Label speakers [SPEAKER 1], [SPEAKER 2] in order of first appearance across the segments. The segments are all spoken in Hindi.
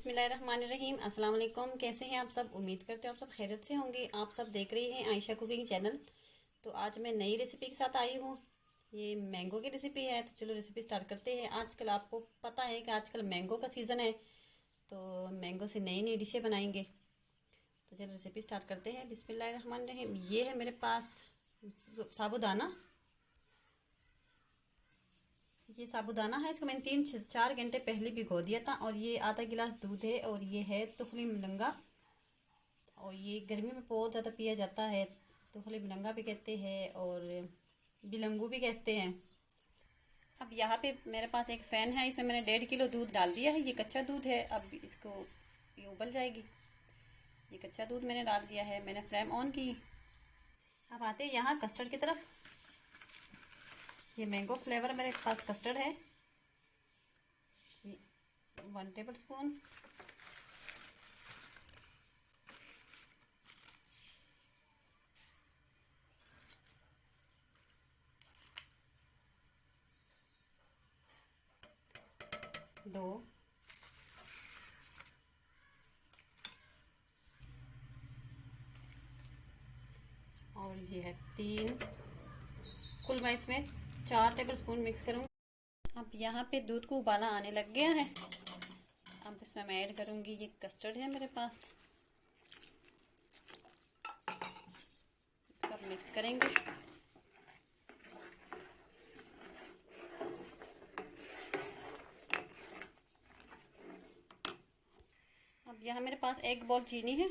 [SPEAKER 1] बिस्मिल्लाहिर्रहमानिर्रहीम। अस्सलाम वालेकुम। कैसे हैं आप सब? उम्मीद करते हो आप सब खैरियत से होंगे। आप सब देख रही हैं आयशा कुकिंग चैनल। तो आज मैं नई रेसिपी के साथ आई हूँ। ये मैंगो की रेसिपी है। तो चलो रेसिपी स्टार्ट करते हैं। आजकल आपको पता है कि आजकल मैंगो का सीज़न है, तो मैंगो से नई नई डिशें बनाएंगे। तो चलो रेसिपी स्टार्ट करते हैं। बिस्मिल्लाहिर्रहमानिर्रहीम। ये है मेरे पास साबूदाना। ये साबूदाना है, इसको मैंने 3-4 घंटे पहले भिगो दिया था। और ये आधा गिलास दूध है। और ये है तुखली मिलंगा। और ये गर्मी में बहुत ज़्यादा पिया जाता है। तुखली मिलंगा भी कहते हैं और बिलंगू भी कहते हैं। अब यहाँ पे मेरे पास एक फ़ैन है, इसमें मैंने 1.5 किलो दूध डाल दिया है। ये कच्चा दूध है। अब इसको ये उबल जाएगी। ये कच्चा दूध मैंने डाल दिया है। मैंने फ्लेम ऑन की। अब आते हैं यहाँ कस्टर्ड की तरफ। ये मैंगो फ्लेवर मेरे पास कस्टर्ड है। 1 टेबल स्पून। दो। और ये है 3। कुल मैं इसमें 4 टेबल स्पून मिक्स करूँगी। अब यहाँ पे दूध को उबाला आने लग गया है। अब इसमें मैं ऐड करूँगी, ये कस्टर्ड है मेरे पास। अब मिक्स करेंगे। अब यहाँ मेरे पास 1 बॉल चीनी है।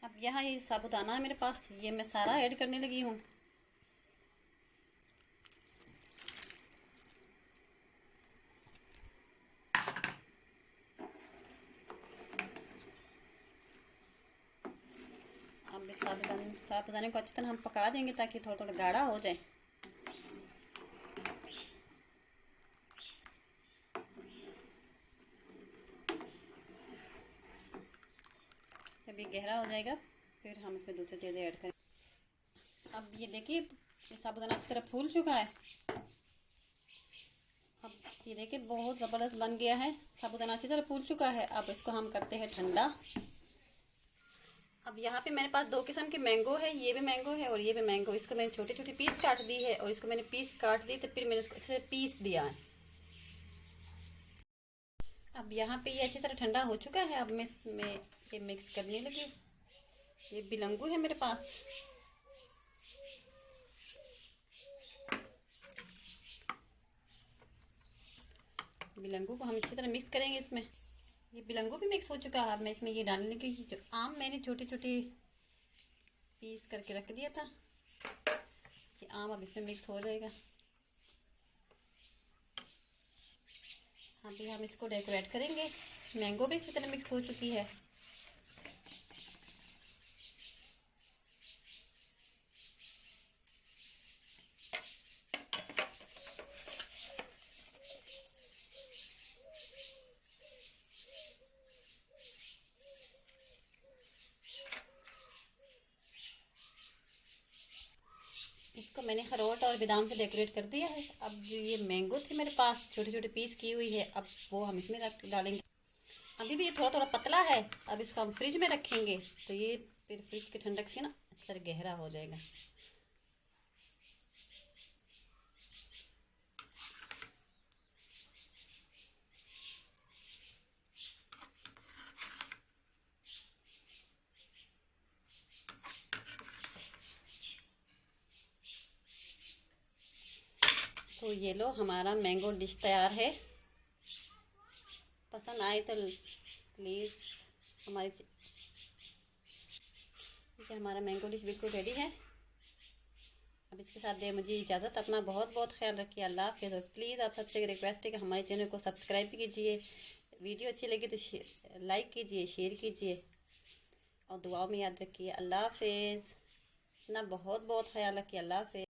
[SPEAKER 1] अब यहाँ ये साबुदाना है मेरे पास, ये मैं सारा ऐड करने लगी हूँ। अब इस साबुदाने को अच्छी तरह हम पका देंगे ताकि थोड़ा थोड़ा गाढ़ा हो जाए। जब ये गहरा हो जाएगा फिर हम इसमें दूसरी चीज़ें ऐड करें। अब ये देखिए, ये साबुदाना अच्छी तरह फूल चुका है। अब ये देखिए बहुत ज़बरदस्त बन गया है। साबुदाना अच्छी तरह फूल चुका है। अब इसको हम करते हैं ठंडा। अब यहाँ पे मेरे पास 2 किस्म के मैंगो है। ये भी मैंगो है और ये भी मैंगो। इसको मैंने छोटे छोटे पीस काट दी है। और इसको मैंने पीस काट दी तो फिर मैंने इसको अच्छे से पीस दिया है। अब यहाँ पे ये अच्छी तरह ठंडा हो चुका है। अब मैं इसमें ये मिक्स करने लगी। ये बिलंगू है मेरे पास। बिलंगू को हम अच्छी तरह मिक्स करेंगे इसमें। ये बिलंगू भी मिक्स हो चुका है। अब मैं इसमें ये डालने लगी, जो आम मैंने छोटे छोटे पीस करके रख दिया था, ये आम अब इसमें मिक्स हो जाएगा। अभी हम इसको डेकोरेट करेंगे। मैंगो भी इसी तरह मिक्स हो चुकी है। इसको मैंने अखरोट और बादाम से डेकोरेट कर दिया है। अब जो ये मैंगो थी मेरे पास छोटे छोटे पीस की हुई है, अब वो हम इसमें डालेंगे। अभी भी ये थोड़ा थोड़ा पतला है। अब इसको हम फ्रिज में रखेंगे तो ये फिर फ्रिज के ठंडक से ना इस तरह गहरा हो जाएगा। तो ये लो, हमारा मैंगो डिश तैयार है। पसंद आए तो प्लीज़ हमारी हमारा मैंगो डिश बिल्कुल रेडी है। अब इसके साथ दे मुझे इजाज़त। अपना बहुत बहुत ख्याल रखिए। अल्लाह हाफ़िज़। और प्लीज़ आप सबसे रिक्वेस्ट है कि हमारे चैनल को सब्सक्राइब कीजिए। वीडियो अच्छी लगी तो लाइक कीजिए, शेयर कीजिए और दुआओं में याद रखिए। अल्लाह हाफ़िज़। अपना बहुत बहुत ख्याल रखिए। अल्लाह हाफ़िज़।